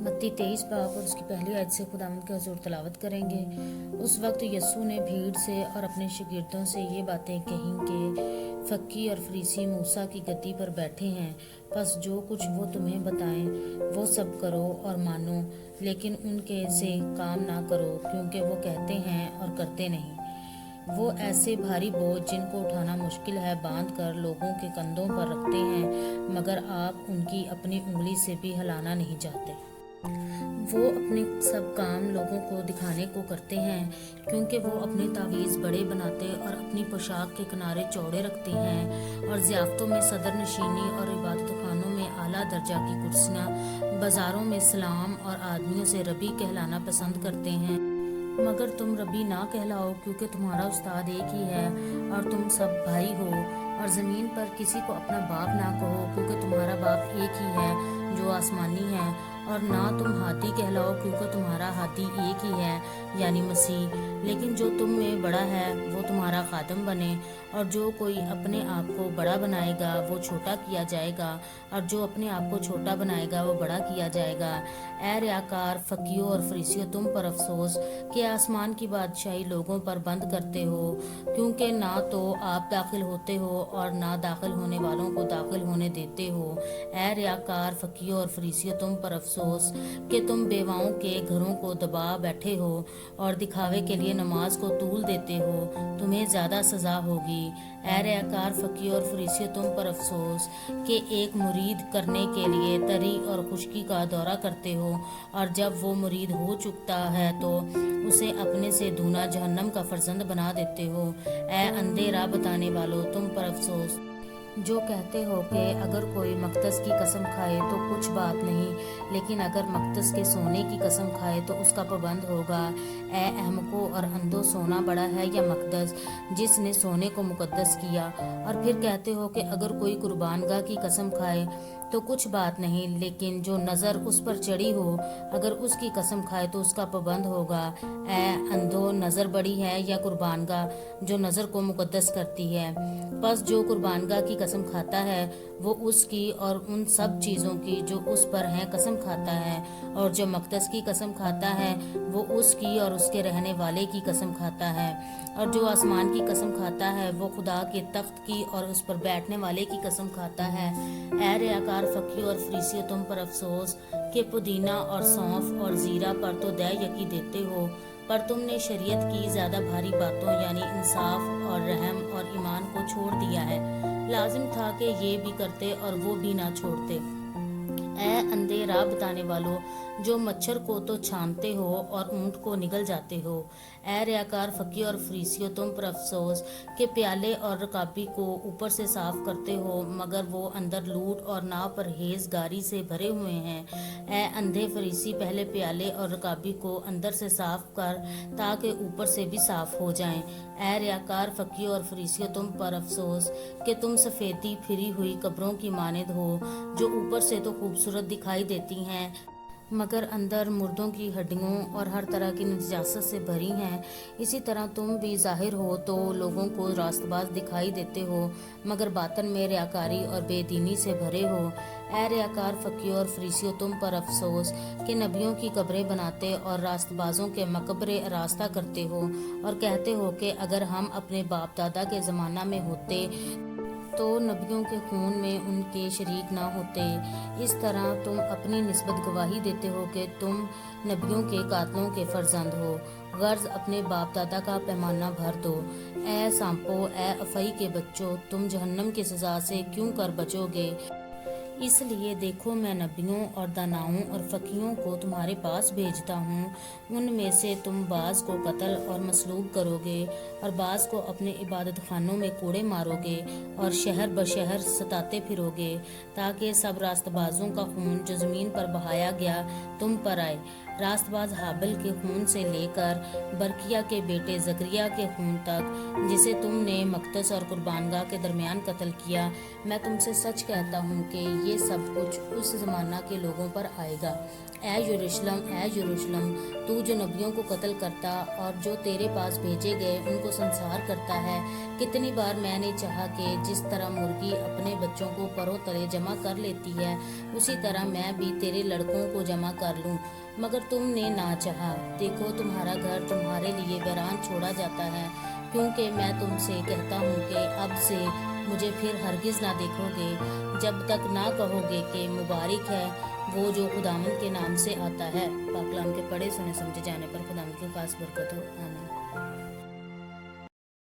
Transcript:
मत्ती 23 बाब और उसकी पहली आयत से खुदावंद के हुजूर तलावत करेंगे। उस वक्त यस्सू ने भीड़ से और अपने शागिर्दों से ये बातें कहीं कि फक्की और फरीसी मूसा की गद्दी पर बैठे हैं, बस जो कुछ वो तुम्हें बताएं वो सब करो और मानो, लेकिन उनके से काम ना करो, क्योंकि वो कहते हैं और करते नहीं। वो ऐसे भारी बोझ जिनको उठाना मुश्किल है बांध कर लोगों के कंधों पर रखते हैं, मगर आप उनकी अपनी उंगली से भी हिलाना नहीं चाहते। वो अपने सब काम लोगों को दिखाने को करते हैं, क्योंकि वो अपने तावीज़ बड़े बनाते और अपनी पोशाक के किनारे चौड़े रखते हैं, और ज़ियाफ़तों में सदर नशीनी और इबादत खानों में आला दर्जा की कुर्सियाँ, बाज़ारों में सलाम और आदमियों से रबी कहलाना पसंद करते हैं। मगर तुम रबी ना कहलाओ, क्योंकि तुम्हारा उस्ताद एक ही है और तुम सब भाई हो। और ज़मीन पर किसी को अपना बाप ना कहो, क्योंकि तुम्हारा बाप एक ही है जो आसमानी है। और ना तुम हाथी कहलाओ, क्योंकि तुम्हारा हाथी एक ही है, यानी मसीह। लेकिन जो तुम में बड़ा है वो तुम्हारा खादम बने। और जो कोई अपने आप को बड़ा बनाएगा वो छोटा किया जाएगा, और जो अपने आप को छोटा बनाएगा वो बड़ा किया जाएगा। ए रियाकार, फकीरों और फरीसियों, तुम पर अफसोस कि आसमान की बादशाही लोगों पर बंद करते हो, क्योंकि ना तो आप दाखिल होते हो और ना दाखिल होने वालों को दाखिल होने देते हो। ए रियाकार, फकीरों और फरीसियों, तुम पर अफसोस कि तुम बेवाओं के घरों को दबा बैठे हो और दिखावे के लिए नमाज को तूल देते हो, तुम्हें ज़्यादा सज़ा होगी। ए रियाकार, फकीरों और फरीसियों, तुम पर अफसोस कि एक मुरीद करने के लिए तरी और खुशकी का दौरा करते हो, और जब वो मुरीद हो चुकता है तो उसे अपने से दूना जहन्नम का फर्जंद बना देते हो। ए अंधे राह बताने वालों, तुम पर अफसोस जो कहते हो कि अगर कोई मकदस की कसम खाए तो कुछ बात नहीं, लेकिन अगर मकदस के सोने की कसम खाए तो उसका पाबंद होगा। ए अहमको और अंधो, सोना बड़ा है या मकदस जिसने सोने को मुकद्दस किया। और फिर कहते हो कि अगर कोई कुर्बानगाह की कसम खाए तो कुछ बात नहीं, लेकिन जो नज़र उस पर चढ़ी हो अगर उसकी कसम खाए तो उसका पाबंद होगा। ए अंधो, नज़र बड़ी है या कुर्बानगाह जो नज़र को मुकद्दस करती है। बस जो कुर्बानगाह की कसम खाता है वो उसकी और उन सब चीज़ों की जो उस पर हैं कसम खाता है, और जो मकदस की कसम खाता है वो उसकी और उसके रहने वाले की कसम खाता है। और जो आसमान की कसम खाता है वो खुदा के तख्त की और उस पर बैठने वाले की कसम खाता है। ए रियाकार, फकीरों और फरीसियों, तुम पर अफसोस कि पुदीना और सौंफ और ज़ीरा पर तो दया यकी देते हो, पर तुमने शरीयत की ज़्यादा भारी बातों यानी इंसाफ और रहम और ईमान को छोड़ दिया है। लाजिम था कि ये भी करते और वो भी ना छोड़ते। ए अंधे राह बताने वालों, जो मच्छर को तो छानते हो और ऊंट को निगल जाते हो। ए रियाकार, फकीर और फरीसियों, तुम पर अफसोस कि प्याले और रकाबी को ऊपर से साफ करते हो, मगर वो अंदर लूट और नापरहेज़गारी से भरे हुए हैं। ए अंधे फरीसी, पहले प्याले और रकाबी को अंदर से साफ कर ताकि ऊपर से भी साफ हो जाएं। ए रियाकार, फकीर और फरीसियों, तुम पर अफसोस कि तुम सफ़ेदी फिरी हुई कब्रों की मानद हो, जो ऊपर से तो खूबसूरत दिखाई देती हैं मगर अंदर मुर्दों की हड्डियों और हर तरह की नजासत से भरी हैं। इसी तरह तुम भी ज़ाहिर हो तो लोगों को रास्तबाज दिखाई देते हो, मगर बातन में रियाकारी और बेदीनी से भरे हो। ए रियाकार, फकीर और फरीसियों, तुम पर अफसोस कि नबियों की कब्रें बनाते और रास्तबाजों के मकबरे रास्ता करते हो, और कहते हो कि अगर हम अपने बाप दादा के ज़माना में होते तो नबियों के खून में उनके शरीक ना होते। इस तरह तुम अपनी निस्बत गवाही देते हो कि तुम नबियों के कातलों के फर्जंद हो। गर्ज अपने बाप दादा का पैमाना भर दो। ए सांपो, ए अफई के बच्चों, तुम जहन्नम की सज़ा से क्यों कर बचोगे? इसलिए देखो, मैं नबियों और दानाओं और फकीरों को तुम्हारे पास भेजता हूँ। उनमें से तुम बाज़ को कत्ल और मसलूब करोगे, और बाज़ को अपने इबादत खानों में कोड़े मारोगे और शहर बशहर सताते फिरोगे, ताकि सब रास्तबाजों का खून जो ज़मीन पर बहाया गया तुम पर आए। रास्तबाज हाबिल के खून से लेकर बरकिया के बेटे जकरिया के खून तक, जिसे तुमने मकदस और कुर्बानगाह के दरमियान कत्ल किया। मैं तुमसे सच कहता हूँ कि ये सब कुछ उस ज़माना के लोगों पर आएगा। ए यरूशलम, तू जो नबियों को कत्ल करता और जो तेरे पास भेजे गए उनको संसार करता है, कितनी बार मैंने चाहा कि जिस तरह मुर्गी अपने बच्चों को परों तले जमा कर लेती है, उसी तरह मैं भी तेरे लड़कों को जमा कर लूं, मगर तुमने ना चाहा। देखो, तुम्हारा घर तुम्हारे लिए वीरान छोड़ा जाता है, क्योंकि मैं तुमसे कहता हूँ कि अब से मुझे फिर हरगिज़ ना देखोगे, जब तक ना कहोगे कि मुबारक है वो जो खुदावंद के नाम से आता है। पाक कलाम के पढ़े सुने समझे जाने पर खुदावंद के पास बरकत हो। आमीन।